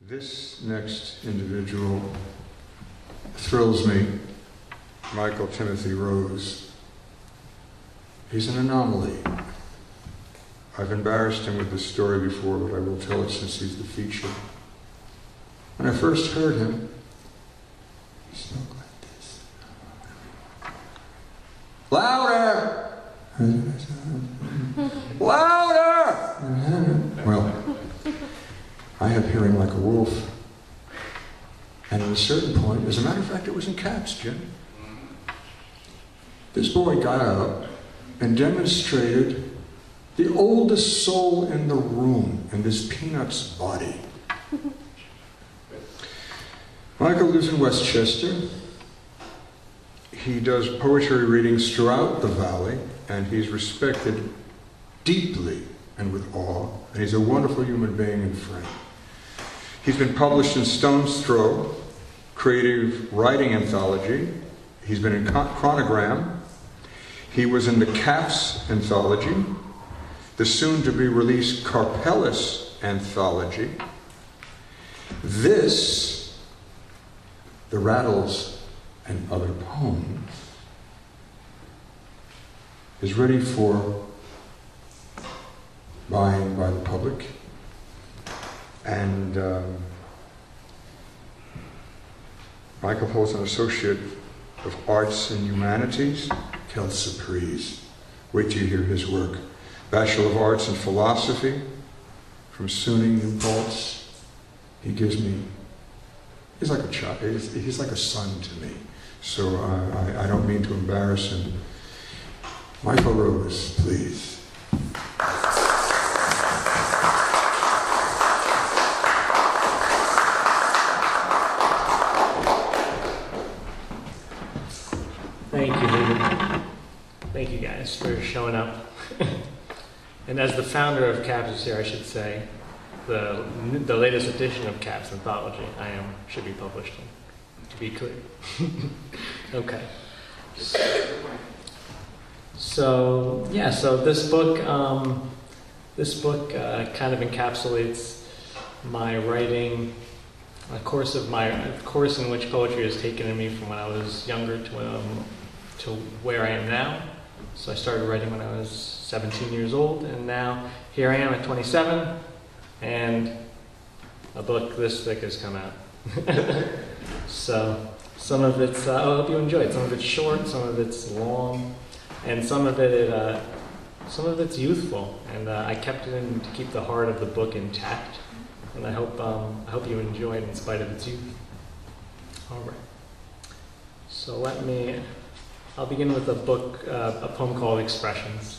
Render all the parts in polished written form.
This next individual thrills me, Michael Timothy Rose. He's an anomaly. I've embarrassed him with this story before, but I will tell it since he's the feature. When I first heard him, he spoke like this. Louder! Louder! Well, I have hearing like a wolf. And at a certain point, as a matter of fact, it was in caps, Jim. This boy got up and demonstrated the oldest soul in the room in this peanut's body. Michael lives in Westchester. He does poetry readings throughout the valley, and he's respected deeply and with awe, and he's a wonderful human being and friend. He's been published in Stone's Throw, Creative Writing Anthology. He's been in Chronogram. He was in the CAFS Anthology, the soon-to-be-released Carpellus Anthology. This, The Rattles and Other Poems, is ready for buying by the public. And Michael holds an Associate of Arts and Humanities, quelle surprise. Wait till you hear his work. Bachelor of Arts in Philosophy from SUNY New Paltz. He gives me, he's like a child, he's like a son to me. So I don't mean to embarrass him. Michael Rose, please. Thank you, David. Thank you guys for showing up. And as the founder of CAPS is here, I should say, the latest edition of CAPS Anthology should be published, to be clear. Okay. So this book kind of encapsulates my writing, a course in which poetry has taken in me from when I was younger to where I am now. So I started writing when I was 17 years old, and now here I am at 27, and a book this thick has come out. So some of it's, I hope you enjoy it. Some of it's short, some of it's long, and some of it's youthful. And I kept it in to keep the heart of the book intact, and I hope you enjoy it in spite of its youth. All right. So I'll begin with a poem called Expressions.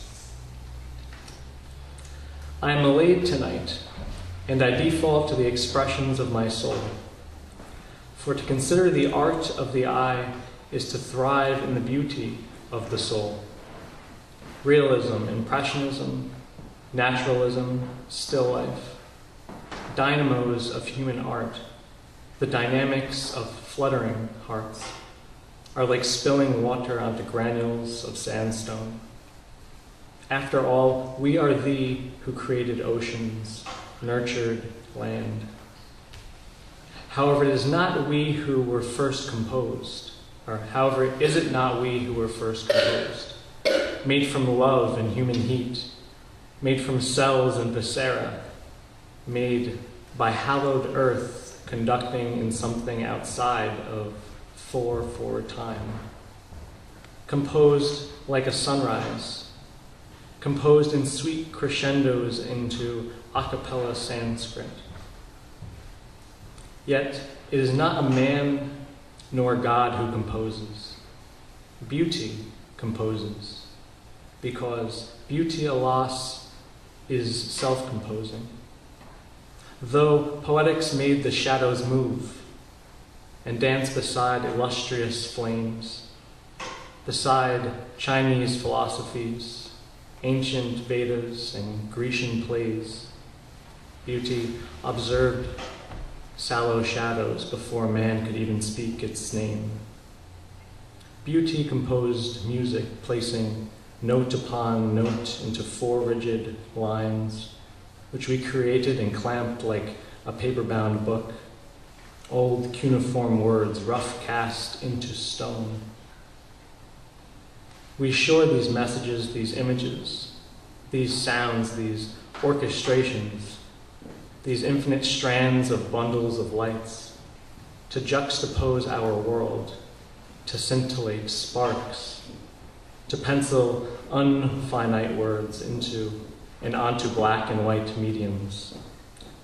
I am allayed tonight, and I default to the expressions of my soul. For to consider the art of the eye is to thrive in the beauty of the soul. Realism, impressionism, naturalism, still life, dynamos of human art, the dynamics of fluttering hearts, are like spilling water onto granules of sandstone. After all, we are thee who created oceans, nurtured land. However, it is not we who were first composed, is it not we who were first composed, made from love and human heat, made from cells and viscera, made by hallowed earth conducting in something outside of for time, composed like a sunrise, composed in sweet crescendos into a cappella Sanskrit. Yet it is not a man nor God who composes. Beauty composes, because beauty, alas, is self-composing. Though poetics made the shadows move and dance beside illustrious flames, beside Chinese philosophies, ancient Vedas, and Grecian plays, beauty observed sallow shadows before man could even speak its name. Beauty composed music, placing note upon note into 4 rigid lines, which we created and clamped like a paper-bound book, old cuneiform words rough cast into stone. We shore these messages, these images, these sounds, these orchestrations, these infinite strands of bundles of lights, to juxtapose our world, to scintillate sparks, to pencil unfinite words into and onto black and white mediums,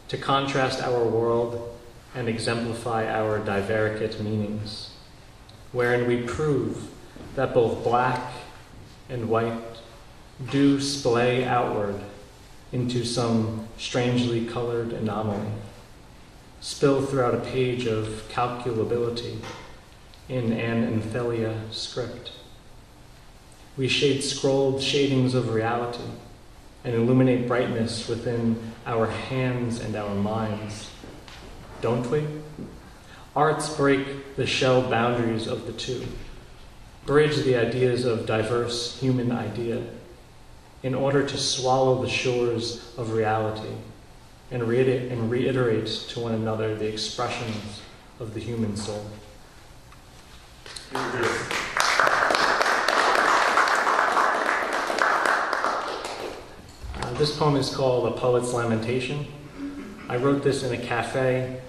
to contrast our world and exemplify our divaricate meanings, wherein we prove that both black and white do splay outward into some strangely colored anomaly, spill throughout a page of calculability in an Enthelia script. We shade scrolled shadings of reality and illuminate brightness within our hands and our minds, don't we? Arts break the shell boundaries of the two, bridge the ideas of diverse human idea in order to swallow the shores of reality and reiterate to one another the expressions of the human soul. This poem is called A Poet's Lamentation. I wrote this in a cafe,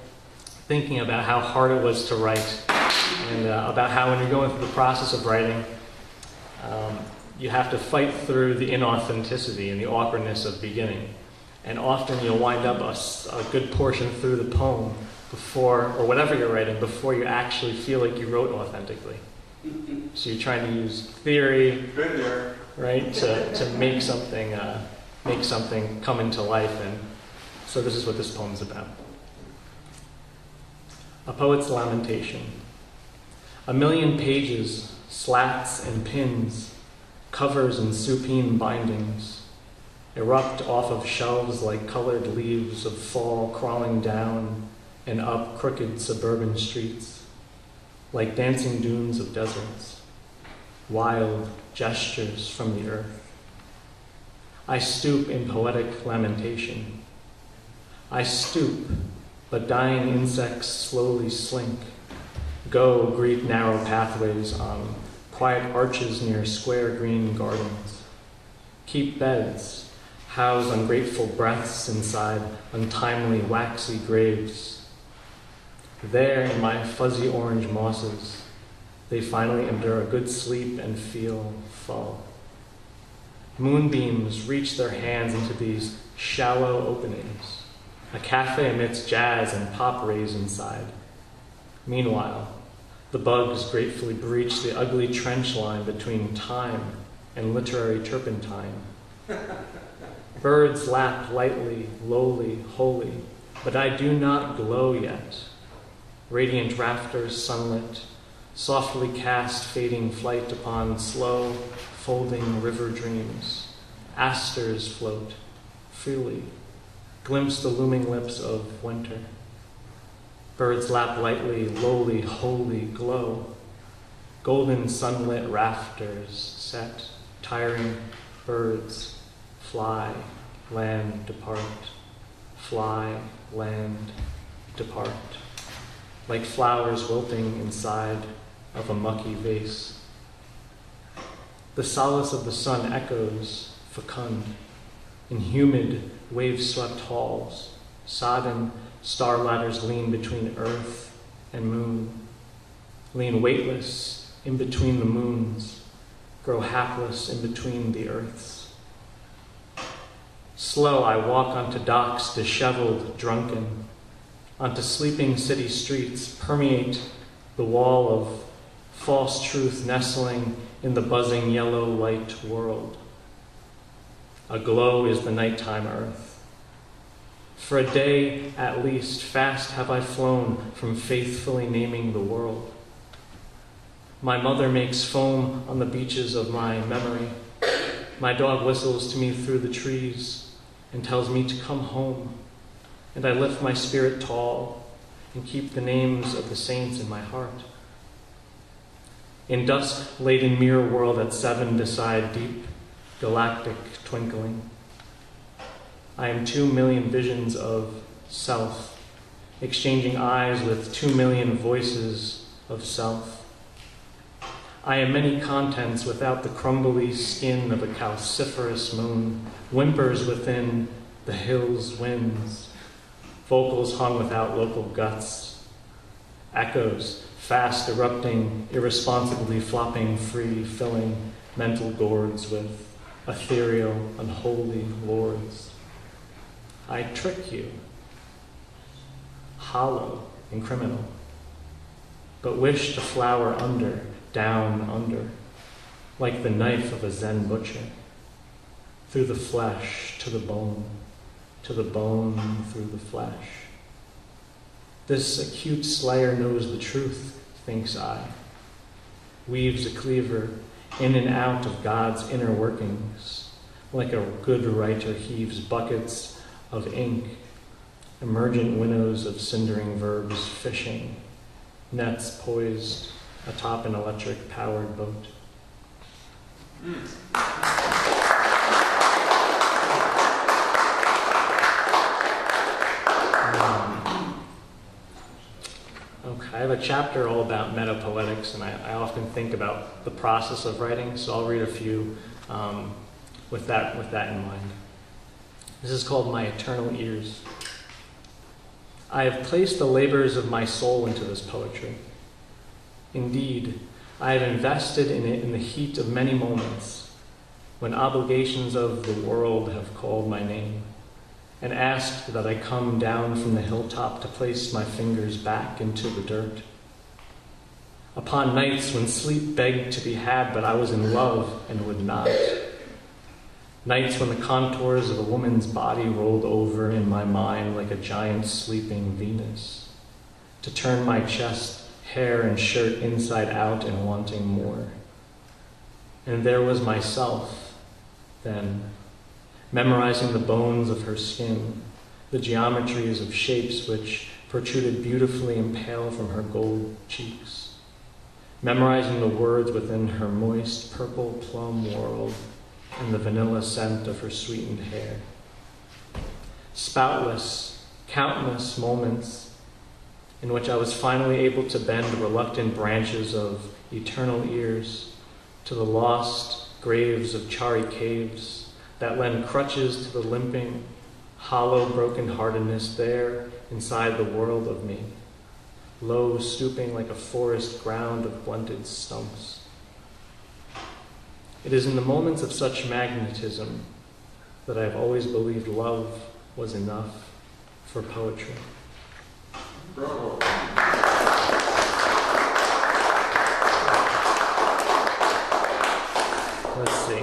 thinking about how hard it was to write, and about how when you're going through the process of writing, you have to fight through the inauthenticity and the awkwardness of beginning. And often you'll wind up a good portion through the poem before, or whatever you're writing, before you actually feel like you wrote authentically. So you're trying to use theory, right, to make something come into life. And so this is what this poem's about. A Poet's Lamentation. A million pages, slats and pins, covers and supine bindings, erupt off of shelves like colored leaves of fall crawling down and up crooked suburban streets, like dancing dunes of deserts, wild gestures from the earth. I stoop in poetic lamentation. I stoop, but dying insects slowly slink, go greet narrow pathways on quiet arches near square green gardens, keep beds, house ungrateful breaths inside untimely waxy graves. There in my fuzzy orange mosses, they finally endure a good sleep and feel full. Moonbeams reach their hands into these shallow openings. A cafe emits jazz and pop rays inside. Meanwhile, the bugs gratefully breach the ugly trench line between time and literary turpentine. Birds lap lightly, lowly, holy, but I do not glow yet. Radiant rafters sunlit, softly cast fading flight upon slow, folding river dreams. Asters float, freely, glimpse the looming lips of winter. Birds lap lightly, lowly, holy, glow. Golden sunlit rafters set, tiring birds, fly, land, depart. Fly, land, depart. Like flowers wilting inside of a mucky vase. The solace of the sun echoes, fecund, in humid, wave-swept halls. Sodden star ladders lean between earth and moon, lean weightless in between the moons, grow hapless in between the earths. Slow I walk onto docks disheveled, drunken, onto sleeping city streets, permeate the wall of false truth nestling in the buzzing yellow light world. Aglow is the nighttime earth. For a day at least, fast have I flown from faithfully naming the world. My mother makes foam on the beaches of my memory. My dog whistles to me through the trees and tells me to come home. And I lift my spirit tall and keep the names of the saints in my heart. In dusk-laden mirror world at 7 beside deep galactic twinkling, I am 2 million visions of self exchanging eyes with 2 million voices of self. I am many contents without the crumbly skin of a calciferous moon, whimpers within the hills' winds, vocals hung without local guts, echoes fast erupting, irresponsibly flopping free, filling mental gourds with ethereal, unholy lords. I trick you, hollow and criminal, but wish to flower under, down under, like the knife of a Zen butcher, through the flesh to the bone through the flesh. This acute slayer knows the truth, thinks I, weaves a cleaver in and out of God's inner workings, like a good writer heaves buckets of ink, emergent winnows of cindering verbs fishing, nets poised atop an electric-powered boat. Okay, I have a chapter all about metapoetics, and I often think about the process of writing, so I'll read a few with that in mind. This is called My Eternal Ears. I have placed the labors of my soul into this poetry. Indeed, I have invested in it in the heat of many moments, when obligations of the world have called my name, and asked that I come down from the hilltop to place my fingers back into the dirt. Upon nights when sleep begged to be had, but I was in love and would not. Nights when the contours of a woman's body rolled over in my mind like a giant sleeping Venus, to turn my chest, hair, and shirt inside out and wanting more. And there was myself, then, memorizing the bones of her skin, the geometries of shapes which protruded beautifully and pale from her gold cheeks, memorizing the words within her moist purple plum world and the vanilla scent of her sweetened hair. Spoutless, countless moments in which I was finally able to bend reluctant branches of eternal ears to the lost graves of charry caves that lend crutches to the limping, hollow broken-heartedness there inside the world of me, low stooping like a forest ground of blunted stumps. It is in the moments of such magnetism that I have always believed love was enough for poetry. Bravo. Let's see.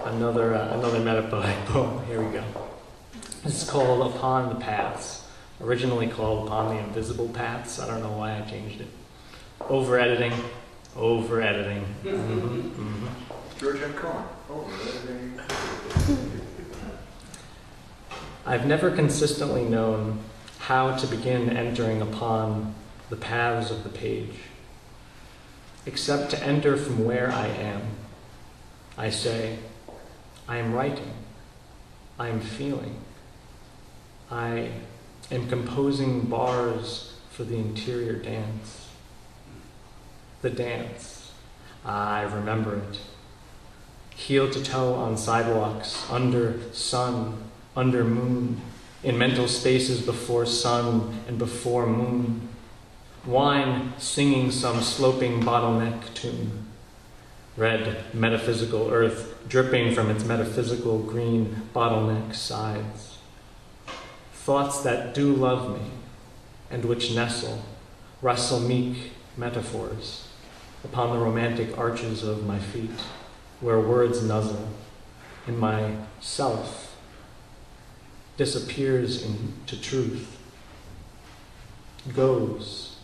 Another metapoetic poem. Here we go. This is called Upon the Paths. Originally called Upon the Invisible Paths. I don't know why I changed it. Over-editing. George M. Cohen. Over-editing. I've never consistently known how to begin entering upon the paths of the page, except to enter from where I am. I say, I am writing, I am feeling, I am composing bars for the interior dance. The dance, I remember it. Heel to toe on sidewalks, under sun, under moon, in mental spaces before sun and before moon. Wine singing some sloping bottleneck tune. Red metaphysical earth dripping from its metaphysical green bottleneck sides. Thoughts that do love me and which wrestle meek metaphors upon the romantic arches of my feet, where words nuzzle, and my self disappears into truth, goes,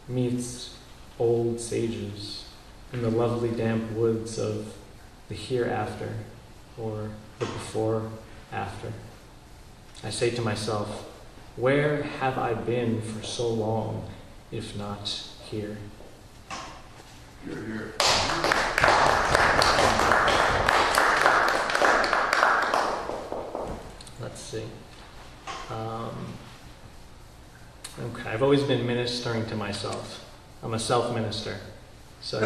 meets old sages in the lovely damp woods of the hereafter, or the before after. I say to myself, where have I been for so long, if not here? You're here. Let's see. Okay, I've always been ministering to myself. I'm a self-minister. So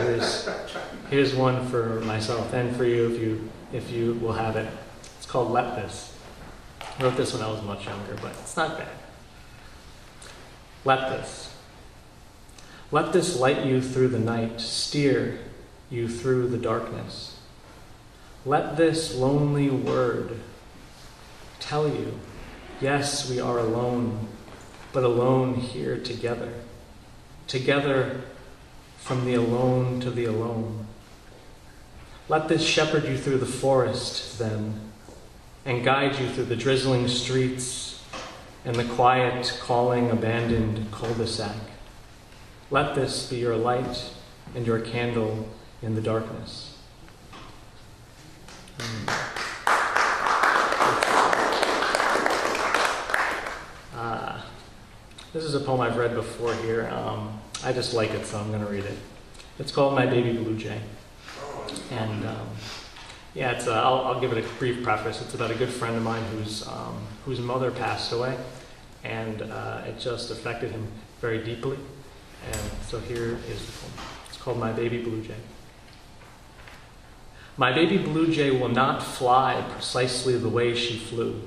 here's one for myself and for you if you will have it. It's called Let This. I wrote this when I was much younger, but it's not bad. Let this. Let this light you through the night, steer you through the darkness. Let this lonely word tell you, yes, we are alone, but alone here together. Together from the alone to the alone. Let this shepherd you through the forest, then, and guide you through the drizzling streets and the quiet, calling, abandoned cul-de-sac. Let this be your light and your candle in the darkness. This is a poem I've read before here. I just like it, so I'm going to read it. It's called My Baby Blue Jay. And I'll give it a brief preface. It's about a good friend of mine whose mother passed away, and it just affected him very deeply. And so here is the poem. It's called My Baby Blue Jay. My baby blue jay will not fly precisely the way she flew.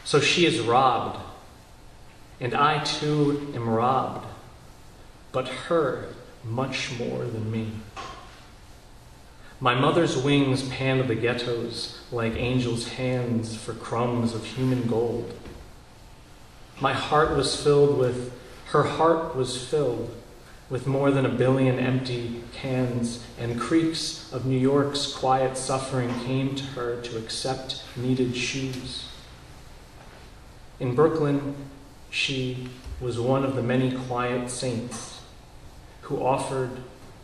So she is robbed, and I too am robbed, but her much more than me. My mother's wings panned the ghettos like angels' hands for crumbs of human gold. Her heart was filled with more than 1 billion empty cans, and creaks of New York's quiet suffering came to her to accept needed shoes. In Brooklyn, she was one of the many quiet saints who offered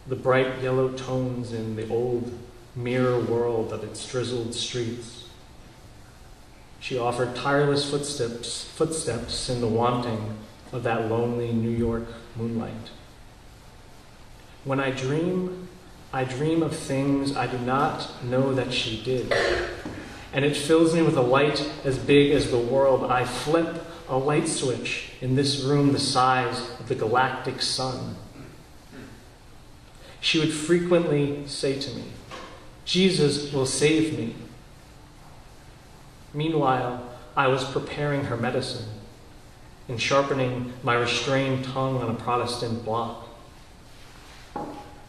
the bright yellow tones in the old mirror world of its drizzled streets. She offered tireless footsteps in the wanting of that lonely New York moonlight. When I dream of things I do not know that she did, and it fills me with a light as big as the world. I flip a light switch in this room the size of the galactic sun. She would frequently say to me, Jesus will save me. Meanwhile, I was preparing her medicine and sharpening my restrained tongue on a Protestant block.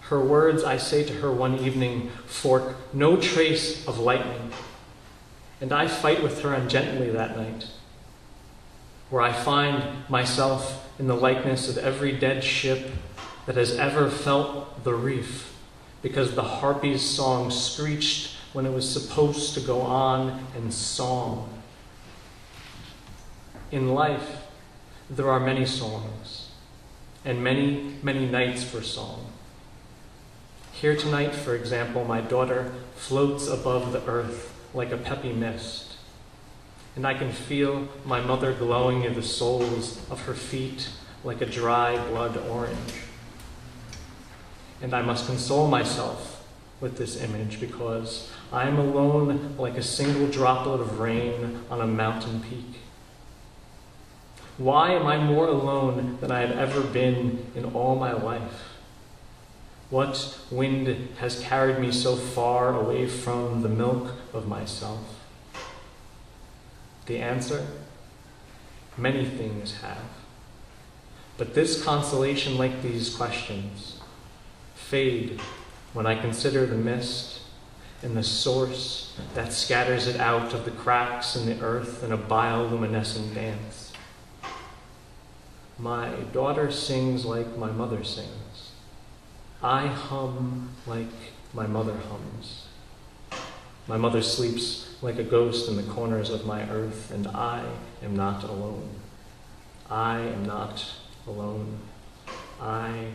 Her words, I say to her one evening, fork no trace of lightning, and I fight with her ungently that night, where I find myself in the likeness of every dead ship that has ever felt the reef, because the harpy's song screeched when it was supposed to go on and song. In life, there are many songs, and many, many nights for song. Here tonight, for example, my daughter floats above the earth like a peppy mist, and I can feel my mother glowing in the soles of her feet like a dry blood orange. And I must console myself with this image because I am alone like a single droplet of rain on a mountain peak. Why am I more alone than I have ever been in all my life? What wind has carried me so far away from the milk of myself? The answer? Many things have. But this consolation, like these questions, fade when I consider the mist and the source that scatters it out of the cracks in the earth in a bioluminescent dance. My daughter sings like my mother sings. I hum like my mother hums. My mother sleeps like a ghost in the corners of my earth, and I am not alone. I am not alone. I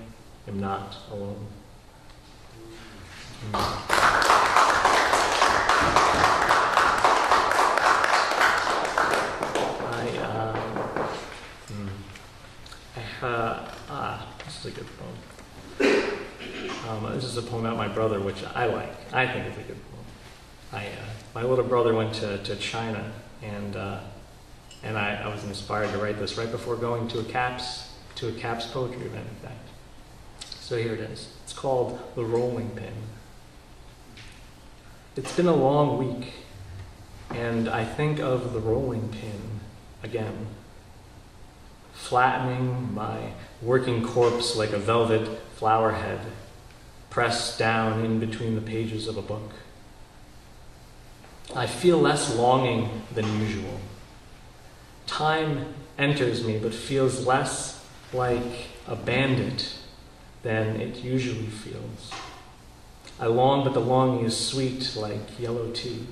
am not alone. This is a good poem. This is a poem about my brother, which I like. I think it's a good poem. My little brother went to China, and And I was inspired to write this right before going to a CAPS poetry event, in fact. So here it is. It's called The Rolling Pin. It's been a long week, and I think of the rolling pin again, flattening my working corpse like a velvet flower head, pressed down in between the pages of a book. I feel less longing than usual. Time enters me, but feels less like a bandit than it usually feels. I long, but the longing is sweet like yellow tea,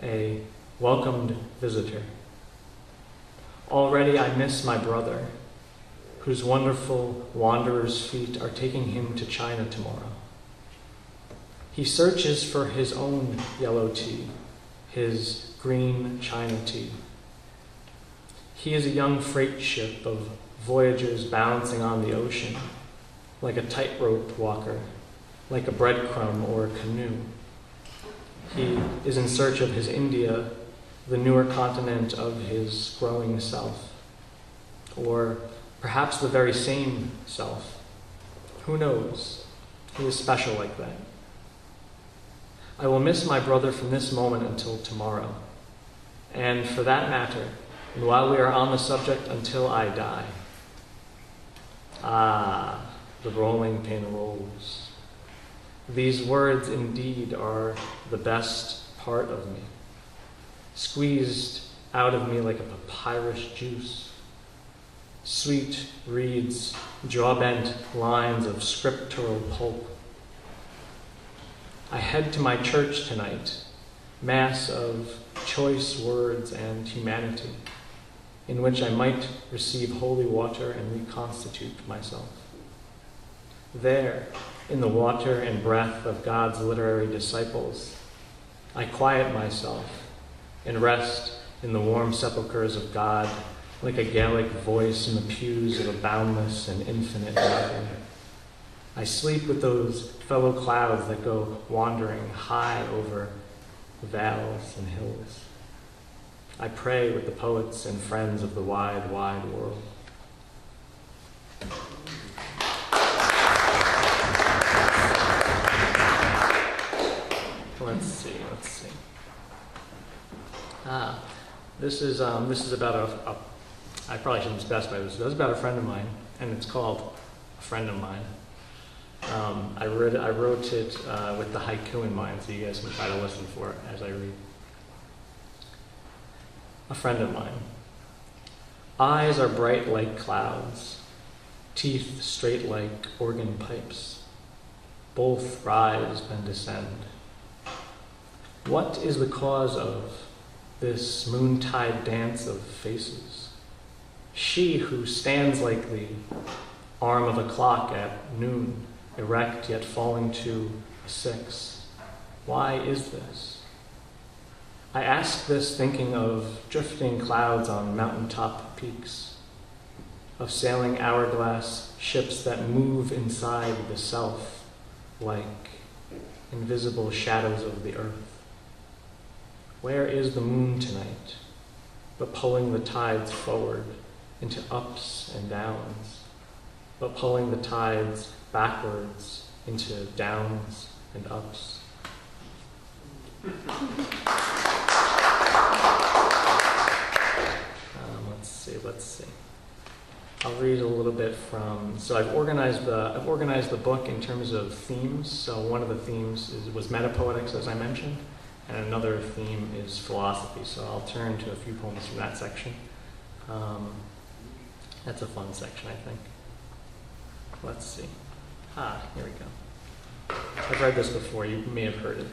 a welcomed visitor. Already I miss my brother, whose wonderful wanderer's feet are taking him to China tomorrow. He searches for his own yellow tea, his green China tea. He is a young freight ship of voyagers balancing on the ocean, like a tightrope walker, like a breadcrumb or a canoe. He is in search of his India, the newer continent of his growing self, or perhaps the very same self. Who knows? He is special like that. I will miss my brother from this moment until tomorrow, and for that matter, and while we are on the subject, until I die. Ah, the rolling pin rolls. These words indeed are the best part of me, squeezed out of me like a papyrus juice. Sweet reeds, jaw-bent lines of scriptural pulp. I head to my church tonight, mass of choice words and humanity, in which I might receive holy water and reconstitute myself. There, in the water and breath of God's literary disciples, I quiet myself and rest in the warm sepulchres of God like a Gallic voice in the pews of a boundless and infinite nothing. I sleep with those fellow clouds that go wandering high over vales and hills. I pray with the poets and friends of the wide, wide world. Let's see. This is about I probably shouldn't specify this. This is about a friend of mine, and it's called A Friend of Mine. I wrote it with the haiku in mind, so you guys can try to listen for it as I read. A friend of mine. Eyes are bright like clouds, teeth straight like organ pipes. Both rise and descend. What is the cause of this moontide dance of faces? She who stands like the arm of a clock at noon, erect yet falling to a 6. Why is this? I ask this thinking of drifting clouds on mountaintop peaks, of sailing hourglass ships that move inside the self like invisible shadows of the earth. Where is the moon tonight, but pulling the tides forward into ups and downs, but pulling the tides backwards into downs and ups? Let's see. I'll read a little bit from. So I've organized the book in terms of themes. So one of the themes was metapoetics, as I mentioned, and another theme is philosophy. So I'll turn to a few poems from that section. That's a fun section, I think. Let's see. Here we go. I've read this before. You may have heard it.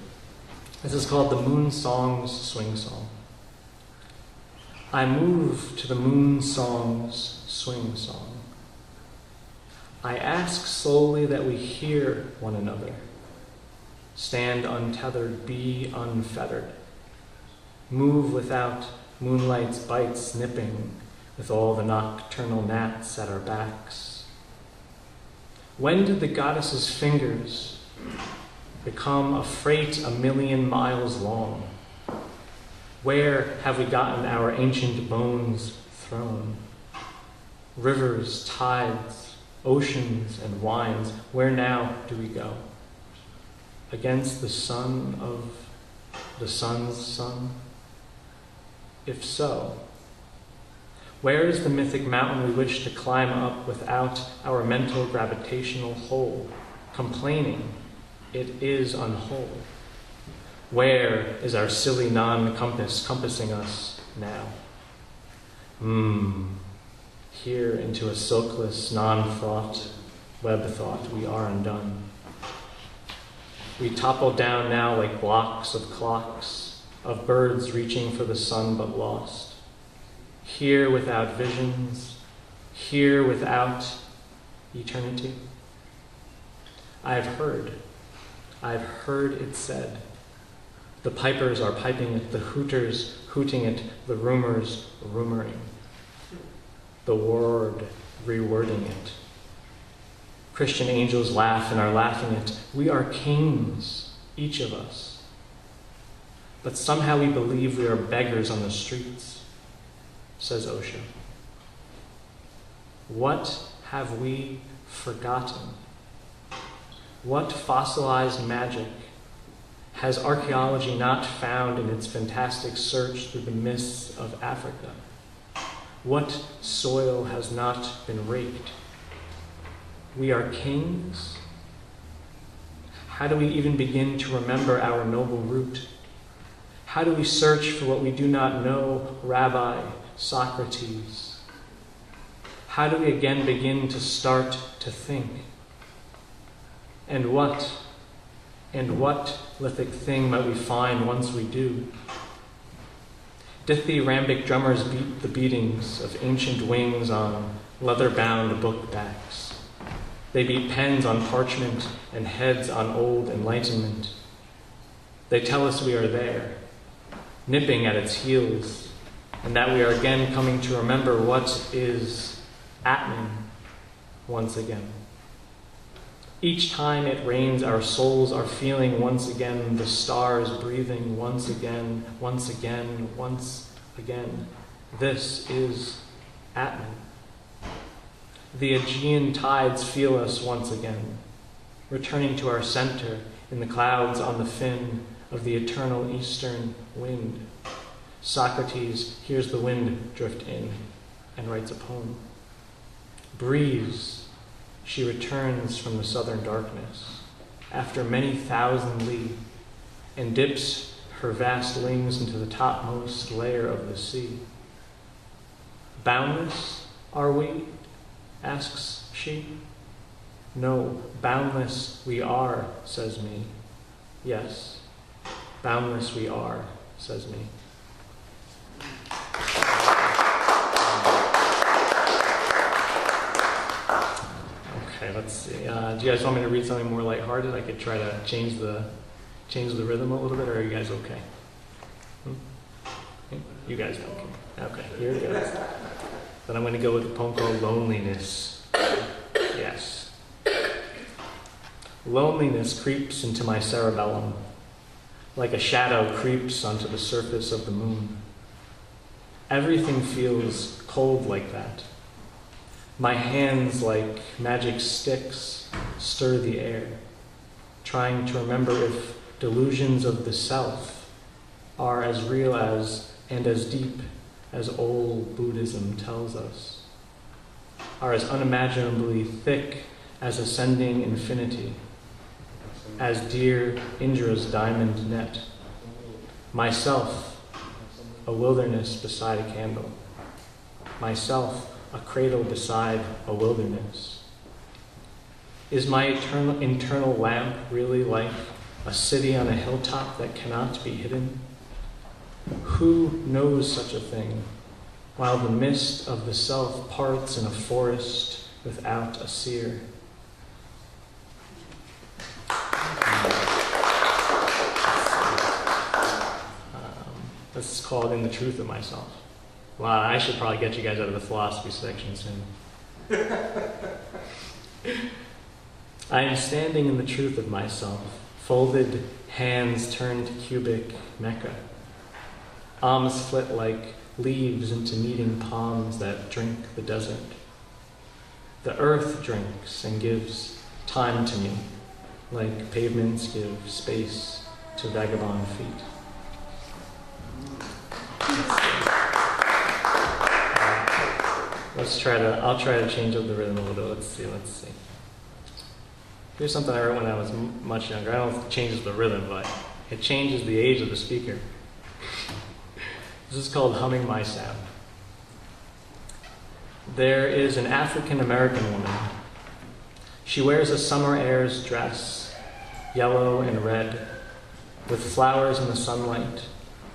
This is called The Moon Song's Swing Song. I move to the moon song's swing song. I ask slowly that we hear one another. Stand untethered, be unfettered. Move without moonlight's bites nipping with all the nocturnal gnats at our backs. When did the goddess's fingers become a freight 1,000,000 miles long? Where have we gotten our ancient bones thrown? Rivers, tides, oceans, and wines, where now do we go? Against the son of the sun's son? If so, where is the mythic mountain we wish to climb up without our mental gravitational hold, complaining it is unwhole? Where is our silly non-compass compassing us now? Here into a silkless, non-thought, web thought we are undone. We topple down now like blocks of clocks, of birds reaching for the sun but lost. Here without visions, here without eternity. I've heard it said. The pipers are piping it, the hooters hooting it, the rumors rumoring. The word rewording it. Christian angels laugh and are laughing it. We are kings, each of us. But somehow we believe we are beggars on the streets, says Osho. What have we forgotten? What fossilized magic has archaeology not found in its fantastic search through the mists of Africa? What soil has not been raked? We are kings? How do we even begin to remember our noble root? How do we search for what we do not know, Rabbi Socrates? How do we again begin to start to think? And what lithic thing might we find once we do? Dithyrambic drummers beat the beatings of ancient wings on leather-bound book backs. They beat pens on parchment and heads on old enlightenment. They tell us we are there, nipping at its heels, and that we are again coming to remember what is Atman once again. Each time it rains, our souls are feeling once again the stars breathing once again, once again, once again. This is Atman. The Aegean tides feel us once again, returning to our center in the clouds on the fin of the eternal eastern wind. Socrates hears the wind drift in and writes a poem. Breeze, she returns from the southern darkness after many thousand li and dips her vast wings into the topmost layer of the sea. Boundless are we? Asks she. No, boundless we are, says me. Yes, boundless we are, says me. Okay, let's see. Do you guys want me to read something more lighthearted? I could try to change the rhythm a little bit, or are you guys okay? You guys don't care. Okay, here it goes. Then I'm going to go with a poem called Loneliness. Yes. Loneliness creeps into my cerebellum, like a shadow creeps onto the surface of the moon. Everything feels cold like that. My hands, like magic sticks, stir the air, trying to remember if delusions of the self are as real as and as deep as old Buddhism tells us, are as unimaginably thick as ascending infinity, as dear Indra's diamond net. Myself, a wilderness beside a candle. Myself, a cradle beside a wilderness. Is my internal lamp really like a city on a hilltop that cannot be hidden? Who knows such a thing, while the mist of the self parts in a forest without a seer? This is called In the Truth of Myself. Wow, I should probably get you guys out of the philosophy section soon. I am standing in the truth of myself, folded hands turned to cubic Mecca. Alms flit like leaves into meeting palms that drink the desert. The earth drinks and gives time to me, like pavements give space to vagabond feet. I'll try to change up the rhythm a little bit. Let's see. Here's something I wrote when I was much younger. I don't know if it changes the rhythm, but it changes the age of the speaker. This is called Humming My Sound. There is an African American woman. She wears a summer air's dress, yellow and red, with flowers in the sunlight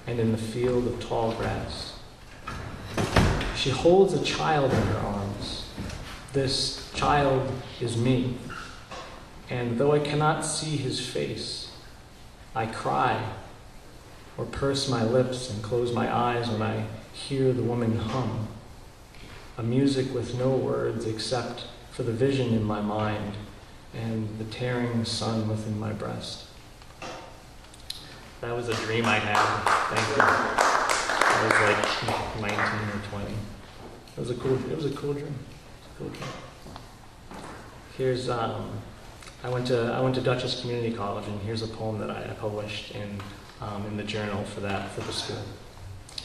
and in the field of tall grass. She holds a child in her arms. This child is me, and though I cannot see his face, I cry or purse my lips and close my eyes when I hear the woman hum, a music with no words except for the vision in my mind and the tearing sun within my breast. That was a dream I had. Thank you. I was like 19 or 20. It was a cool dream. Here's I went to Dutchess Community College, and here's a poem that I published in the journal for the school.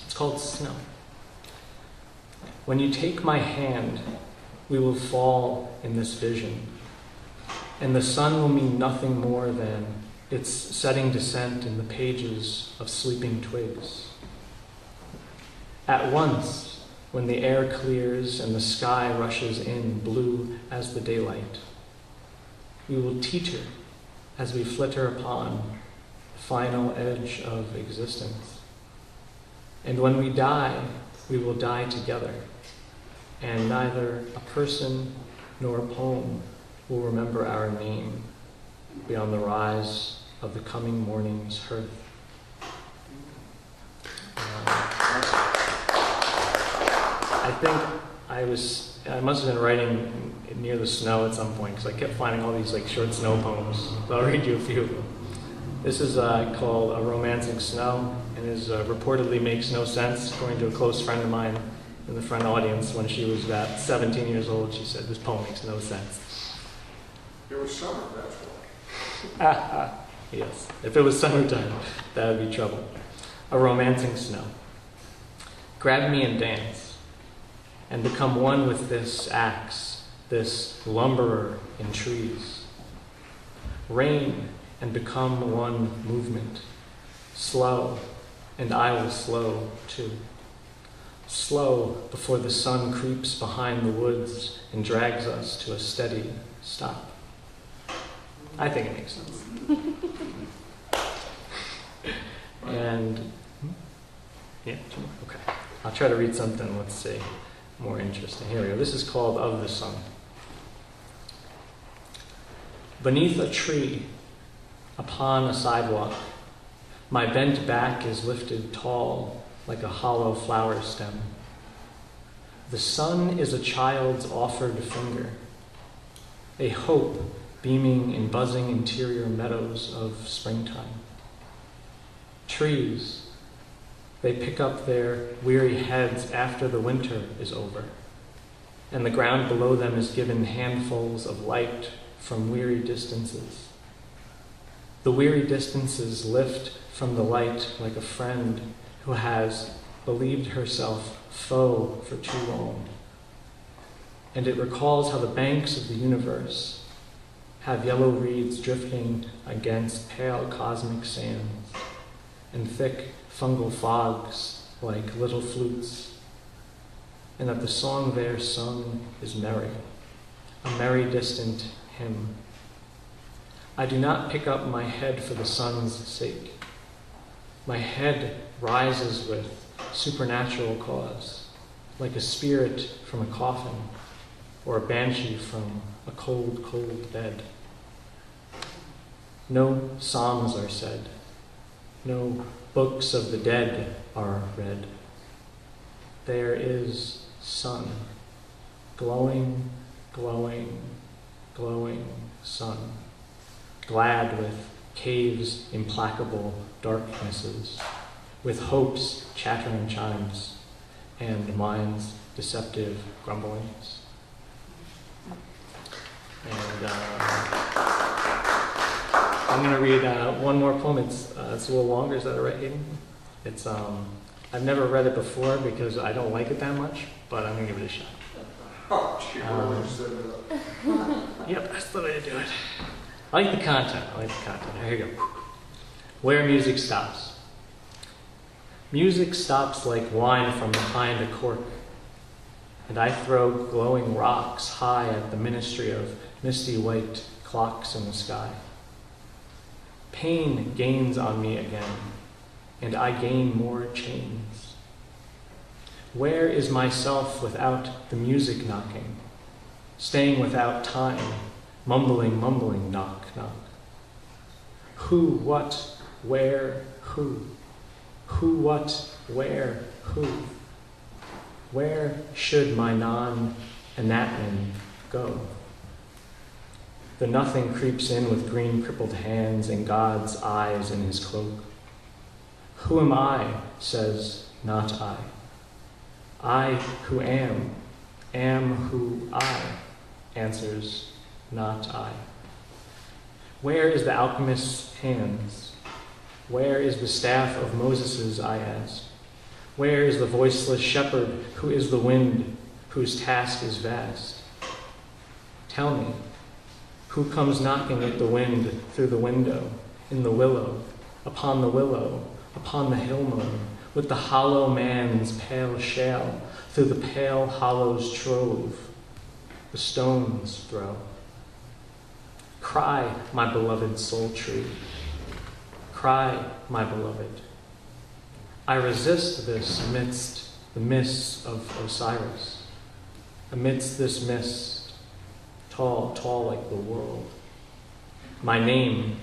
It's called Snow. When you take my hand, we will fall in this vision, and the sun will mean nothing more than its setting descent in the pages of sleeping twigs. At once, when the air clears and the sky rushes in blue as the daylight, we will teeter as we flitter upon the final edge of existence. And when we die, we will die together, and neither a person nor a poem will remember our name beyond the rise of the coming morning's hearth. I think I must have been writing near the snow at some point, because I kept finding all these short snow poems. So I'll read you a few of them. This is called A Romancing Snow, and reportedly makes no sense. According to a close friend of mine in the front audience, when she was about 17 years old, she said, "This poem makes no sense." It was summer, that's why. Yes, if it was summertime, that would be trouble. A Romancing Snow. Grab me and dance, and become one with this axe, this lumberer in trees. Rain and become one movement. Slow, and I will slow too. Slow before the sun creeps behind the woods and drags us to a steady stop. I think it makes sense. And, yeah, okay. I'll try to read something, let's see, more interesting. Here we go. This is called Of the Sun. Beneath a tree, upon a sidewalk, my bent back is lifted tall like a hollow flower stem. The sun is a child's offered finger, a hope beaming in buzzing interior meadows of springtime. Trees, they pick up their weary heads after the winter is over, and the ground below them is given handfuls of light from weary distances. The weary distances lift from the light like a friend who has believed herself foe for too long. And it recalls how the banks of the universe have yellow reeds drifting against pale cosmic sands, and thick fungal fogs like little flutes, and that the song there sung is merry, a merry distant hymn. I do not pick up my head for the sun's sake. My head rises with supernatural cause, like a spirit from a coffin, or a banshee from a cold, cold bed. No psalms are said. No books of the dead are read. There is sun, glowing, glowing, glowing sun, glad with caves' implacable darknesses, with hope's chattering chimes and mind's deceptive grumblings. And I'm going to read one more poem. It's a little longer. Is that all right, Hayden? It's I've never read it before because I don't like it that much, but I'm going to give it a shot. Yep, that's the way to do it. I like the content. Here you go. Where music stops. Music stops like wine from behind a cork, and I throw glowing rocks high at the ministry of misty white clocks in the sky. Pain gains on me again, and I gain more chains. Where is myself without the music knocking, staying without time, mumbling, knock, knock? Who, what, where, who? Who, what, where, who? Where should my non-anatman go? The nothing creeps in with green crippled hands and God's eyes in his cloak. Who am I, says not I. I who am who I, answers not I. Where is the alchemist's hands? Where is the staff of Moses's, I ask? Where is the voiceless shepherd who is the wind, whose task is vast? Tell me, who comes knocking at the wind through the window, in the willow, upon the hill moon, with the hollow man's pale shale, through the pale hollow's trove, the stones throw. Cry, my beloved soul tree. Cry, my beloved. I resist this amidst the mists of Osiris, amidst this mist, tall like the world. My name,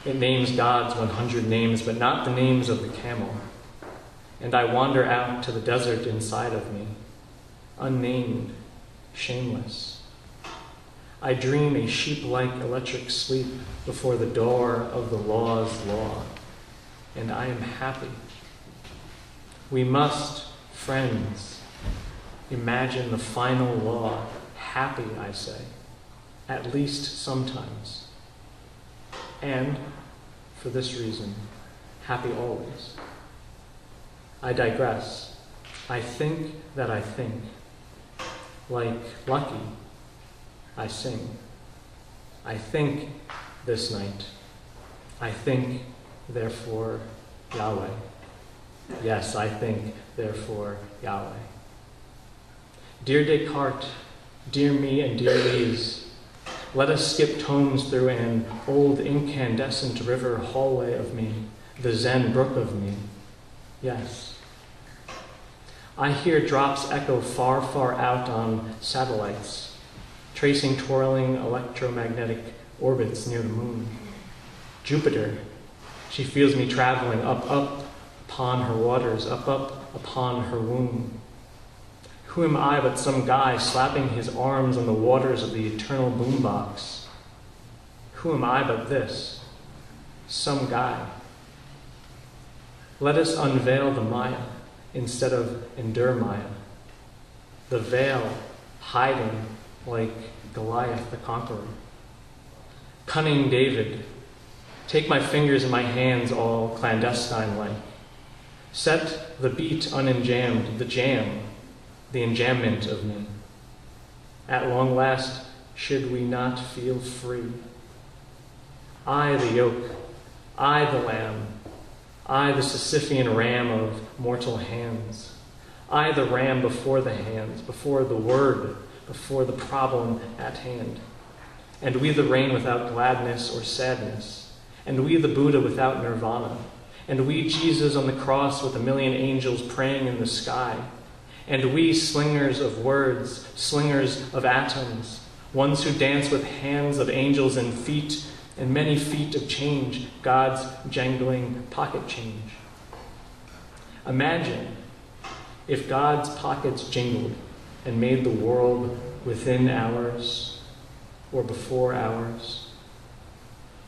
it names God's 100 names, but not the names of the camel. And I wander out to the desert inside of me, unnamed, shameless. I dream a sheep-like electric sleep before the door of the law's law, and I am happy. We must, friends, imagine the final law, happy, I say, at least sometimes. And, for this reason, happy always. I digress. I think that I think. Like Lucky, I sing. I think this night. I think, therefore, Yahweh. Yes, I think, therefore, Yahweh. Dear Descartes, dear me and dear Lise, let us skip tomes through an old incandescent river hallway of me, the Zen brook of me. Yes. I hear drops echo far, far out on satellites, tracing twirling electromagnetic orbits near the moon. Jupiter, she feels me traveling up upon her waters, up upon her womb. Who am I but some guy slapping his arms on the waters of the eternal boombox? Who am I but this? Some guy. Let us unveil the Maya instead of endure Maya. The veil hiding like Goliath the conqueror. Cunning David, take my fingers in my hands all clandestine-like. Set the beat unenjammed, the jam, the enjambment of me. At long last, should we not feel free? I the yoke, I the lamb, I the Sisyphean ram of mortal hands. I the ram before the hands, before the word, before the problem at hand. And we the rain without gladness or sadness. And we the Buddha without nirvana. And we Jesus on the cross with a million angels praying in the sky. And we slingers of words, slingers of atoms, ones who dance with hands of angels and feet, and many feet of change, God's jangling pocket change. Imagine if God's pockets jingled and made the world within ours or before ours.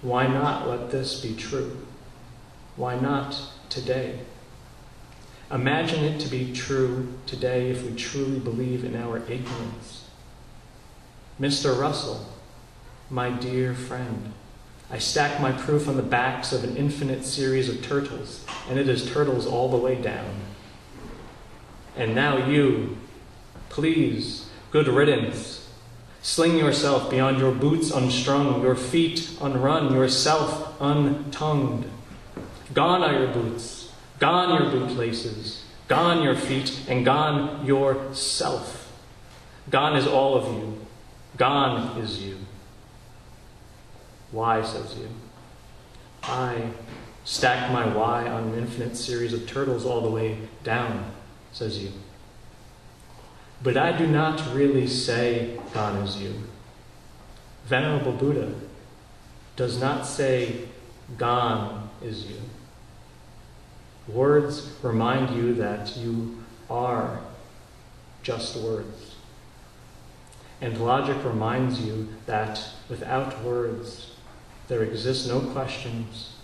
Why not let this be true? Why not today? Imagine it to be true today if we truly believe in our ignorance. Mr. Russell, my dear friend, I stack my proof on the backs of an infinite series of turtles, and it is turtles all the way down. And now you, please, good riddance. Sling yourself beyond your boots unstrung, your feet unrun, yourself untongued. Gone are your boots, gone your bootlaces, gone your feet, and gone yourself. Gone is all of you, gone is you. Why, says you. I stack my why on an infinite series of turtles all the way down, says you. But I do not really say gone is you. Venerable Buddha does not say gone is you. Words remind you that you are just words. And logic reminds you that without words, there exist no questions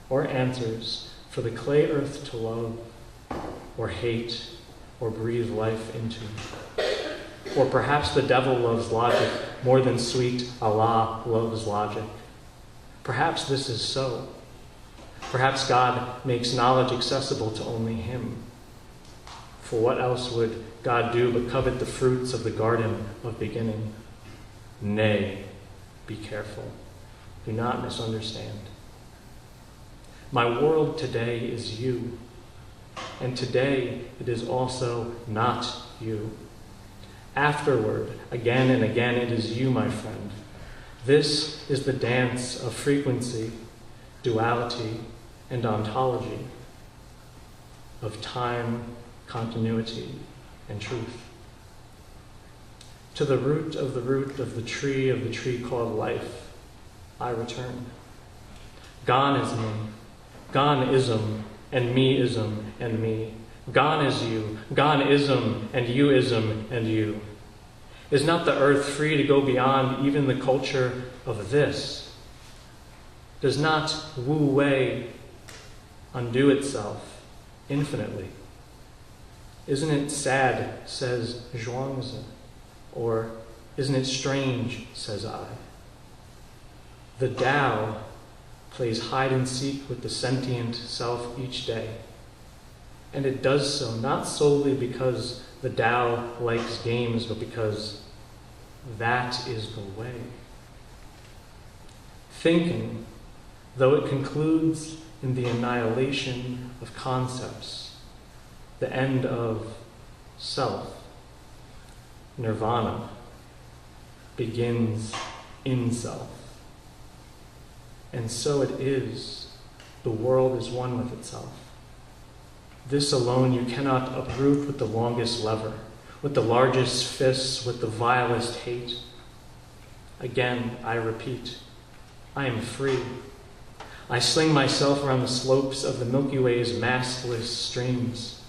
or answers for the clay earth to love or hate or breathe life into. Or perhaps the devil loves logic more than sweet Allah loves logic. Perhaps this is so. Perhaps God makes knowledge accessible to only Him. For what else would God do but covet the fruits of the garden of beginning? Nay, be careful. Do not misunderstand. My world today is you, and today it is also not you. Afterward, again and again, it is you, my friend. This is the dance of frequency, duality, and ontology, of time, continuity, and truth. To the root of the tree called life, I return. Gone is me, gone ism, and me-ism, and me. Gone is you, gone ism, and you-ism, and you. Is not the earth free to go beyond even the culture of this? Does not wu-wei undo itself infinitely? Isn't it sad, says Zhuangzi, or isn't it strange, says I? The Tao plays hide and seek with the sentient self each day. And it does so not solely because the Tao likes games, but because that is the way. Thinking, though it concludes in the annihilation of concepts, the end of self, nirvana, begins in self. And so it is. The world is one with itself. This alone you cannot uproot with the longest lever, with the largest fists, with the vilest hate. Again, I repeat, I am free. I sling myself around the slopes of the Milky Way's maskless streams.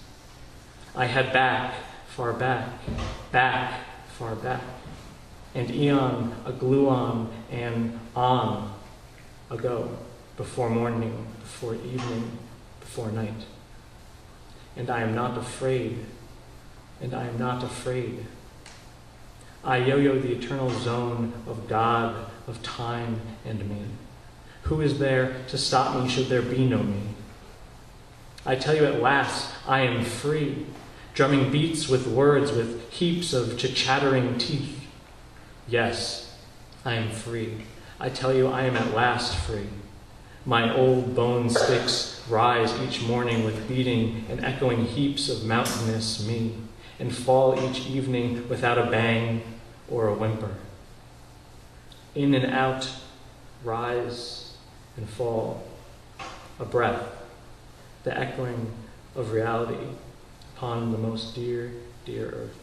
I head back, far back, far back, and eon, a gluon, and on, ago, before morning, before evening, before night. And I am not afraid, and I am not afraid. I yo-yo the eternal zone of God, of time, and me. Who is there to stop me should there be no me? I tell you at last, I am free, drumming beats with words, with heaps of chattering teeth. Yes, I am free. I tell you, I am at last free. My old bone sticks rise each morning with beating and echoing heaps of mountainous me, and fall each evening without a bang or a whimper. In and out, rise and fall, a breath, the echoing of reality upon the most dear, dear earth.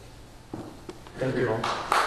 Thank you all.